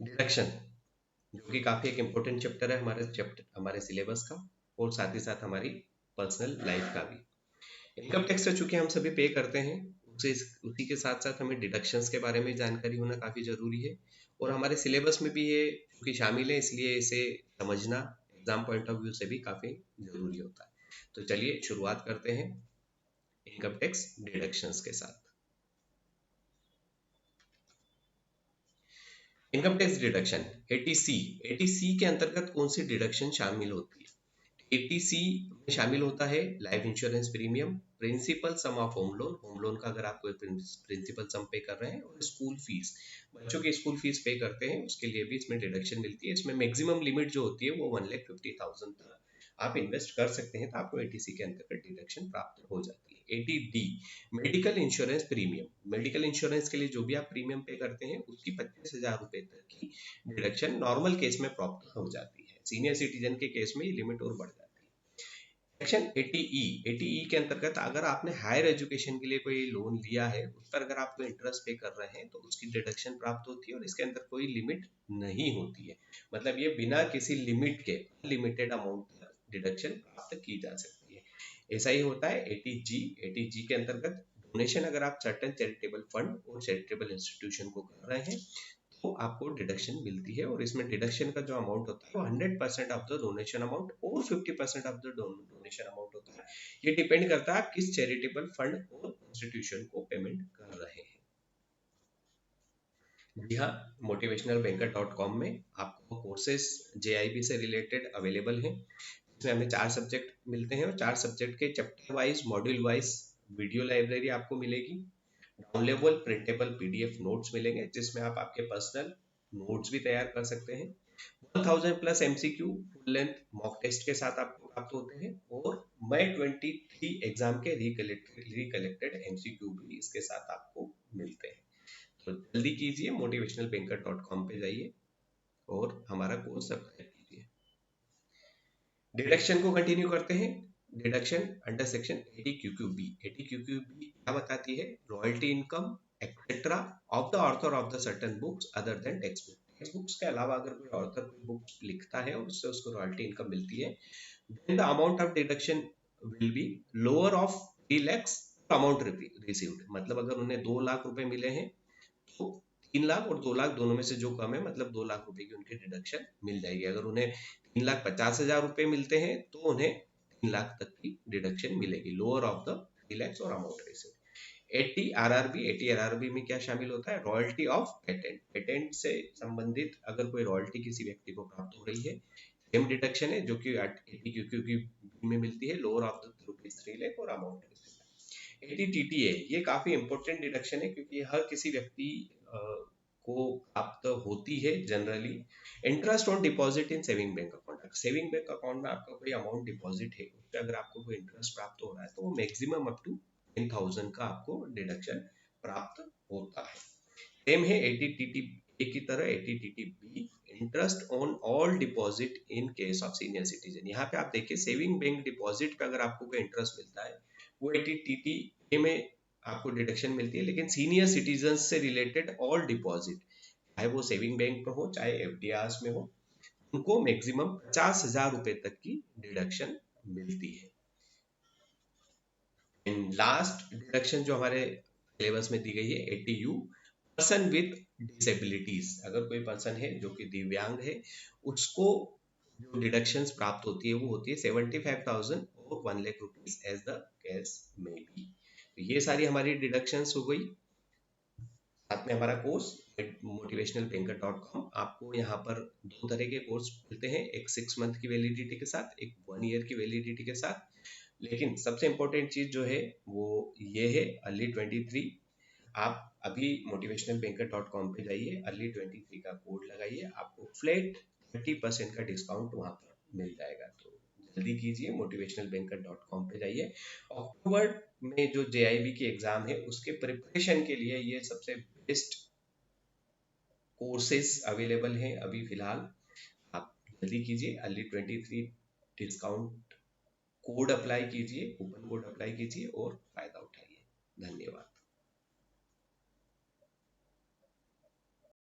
Deduction, जो कि काफी एक इम्पोर्टेंट चैप्टर है हमारे सिलेबस का, और साथ ही साथ हमारी पर्सनल लाइफ का भी। इनकम टैक्स तो चूंकि हम सभी पे करते हैं, उसी के साथ साथ हमें डिडक्शंस के बारे में जानकारी होना काफी जरूरी है, और हमारे सिलेबस में भी ये क्योंकि शामिल है, इसलिए इसे समझना एग्जाम पॉइंट ऑफ व्यू से भी काफी जरूरी होता है। तो चलिए शुरुआत करते हैं इनकम टैक्स डिडक्शंस के साथ। Income tax deduction eighty C, eighty C के अंतर्गत कौन सी डिडक्शन शामिल होती है? एटीसी में शामिल होता है life insurance premium, principal sum of home loan, home loan का अगर आप कोई प्रिंसिपल सम पे कर रहे हैं, और स्कूल फीस, बच्चों की स्कूल फीस पे करते हैं उसके लिए भी इसमें डिडक्शन मिलती है। इसमें मैक्सिमम लिमिट जो होती है वो 1,50,000 तक आप इन्वेस्ट कर सकते हैं, तो आपको एटीसी के अंतर्गत डिडक्शन प्राप्त हो जाती है। ATD medical insurance premium, medical insurance के लिए जो भी आप प्रीमियम पे करते हैं उसकी 25,000 रुपए तक की डिडक्शन नॉर्मल केस में प्राप्त हो जाती है। सीनियर सिटीजन के केस में ये लिमिट और बढ़ जाती है। सेक्शन 80E, 80E के अंतर्गत अगर आपने हायर एजुकेशन के लिए कोई लोन लिया है, उस पर अगर आप कोई इंटरेस्ट पे कर रहे हैं तो उसकी डिडक्शन प्राप्त होती है, और इसके अंदर कोई लिमिट नहीं होती है। मतलब ये बिना किसी लिमिट के लिमिटेड अमाउंट तक डिडक्शन प्राप्त की जा सकती है। ऐसा ही होता है 80G, 80G के अंतर्गत डोनेशन अगर आप सर्टेन चैरिटेबल फंड और चैरिटेबल इंस्टीट्यूशन को कर रहे हैं तो आपको डिडक्शन मिलती है, और इसमें डिडक्शन का जो अमाउंट होता है वो 100% ऑफ द डोनेशन अमाउंट और 50% ऑफ द डोनेशन अमाउंट होता है। ये डिपेंड करता है आप किस चैरिटेबल फंड और इंस्टीट्यूशन को पेमेंट कर रहे हैं। जी हाँ, motivationalbanker.com में आपको कोर्सेज JIB से रिलेटेड अवेलेबल हैं। इसमें हमें 4 सब्जेक्ट मिलते हैं, और 4 सब्जेक्ट के chapter wise, module wise video library आपको मिलेगी। डाउनलोडेबल प्रिंटेबल PDF नोट्स मिलेंगे, जिसमें आप आपके पर्सनल नोट्स भी तैयार कर सकते हैं। 1000 plus MCQ full length mock test के साथ आपको प्राप्त होते हैं, और मई 23 एग्जाम के रिकलेक्टेड MCQ भी इसके साथ आपको मिलते हैं। तो जल्दी कीजिए, motivationalbanker.com पे जाइए और हमारा कोर्स सब्सक्राइब कीजिए। डिडक्शन को कंटिन्यू करते हैं। Deduction under section 80QQB, 80QQB क्या बताती है? Royalty income etcetera of the author of the certain books other than text book, text books के अलावा अगर कोई ऑथर कोई बुक्स लिखता है और उससे उसको रॉयल्टी इनकम मिलती है, then the amount of deduction will be lower of 3 lakhs amount received. मतलब अगर उन्हें 2 लाख रुपए मिले हैं तो 3 लाख और 2 लाख दोनों में से जो कम है, मतलब 2 लाख रुपए की उनकी डिडक्शन मिल जाएगी। अगर उन्हें 3,50,000 रुपए मिलते हैं तो उन्हें 3 लाख तक की डिडक्शन मिलेगी, लोअर ऑफ द 3 lakhs और अमाउंट रिसीव्ड। 80 RRB, 80 RRB में क्या शामिल होता है? रॉयल्टी ऑफ पेटेंट, पेटेंट से संबंधित अगर कोई रॉयल्टी किसी व्यक्ति को प्राप्त हो रही है, सेम डिडक्शन है जो कि 80QQ की में मिलती है, लोअर ऑफ द ₹3 लाख और अमाउंट रिसीव्ड। 80TTA ये काफी इंपॉर्टेंट डिडक्शन है, क्योंकि हर किसी व्यक्ति को प्राप्त होती है generally. Interest on deposit in saving bank account, saving bank account में आपका कोई अमाउंट डिपॉजिट है, उस पर अगर आपको कोई इंटरेस्ट प्राप्त हो रहा है तो वो मैक्सिमम अप टू 10,000 का आपको डिडक्शन प्राप्त होता है। सेम है 80TTA की तरह 80TTB, interest on all deposit in case of senior citizen. यहाँ पे आप देखिए, सेविंग बैंक डिपॉजिट पे अगर आपको कोई इंटरेस्ट मिलता है वो 80TTA में आपको डिडक्शन मिलती है, लेकिन सीनियर सिटीजन से रिलेटेड ऑल डिपॉजिट, चाहे वो सेविंग बैंक में हो चाहे FDRs में हो, उनको मैक्सिमम 50,000 रुपए तक की डिडक्शन मिलती है। एंड लास्ट डिडक्शन जो हमारे सिलेबस में दी गई है 80U, पर्सन विद डिसेबिलिटीज, अगर कोई पर्सन है जो कि दिव्यांग है, उसको जो डिडक्शंस प्राप्त होती है वो होती है 75,000 और 1 lakh rupees as the case में बी। तो ये सारी हमारी डिडक्शंस हो गई। साथ में हमारा कोर्स motivationalbanker.com, आपको यहाँ पर 2 तरह के कोर्स मिलते हैं, एक 6 मंथ की वैलिडिटी के साथ, एक 1 ईयर की वैलिडिटी के साथ। लेकिन सबसे इंपॉर्टेंट चीज जो है वो ये है अर्ली 23। आप अभी motivationalbanker.com पे जाइए, अर्ली 23 का कोड लगाइए, आपको फ्लैट 30% का डिस्काउंट वहां पर मिल जाएगा। तो जल्दी कीजिए, motivationalbanker.com पे जाइए। अक्टूबर में जो JIB की एग्जाम है उसके प्रिपरेशन के लिए ये सबसे बेस्ट कोर्सेज अवेलेबल हैं अभी फिलहाल। आप जल्दी कीजिए, अर्ली 23 डिस्काउंट कोड अप्लाई कीजिए, कूपन कोड अप्लाई कीजिए और फायदा उठाइए। धन्यवाद।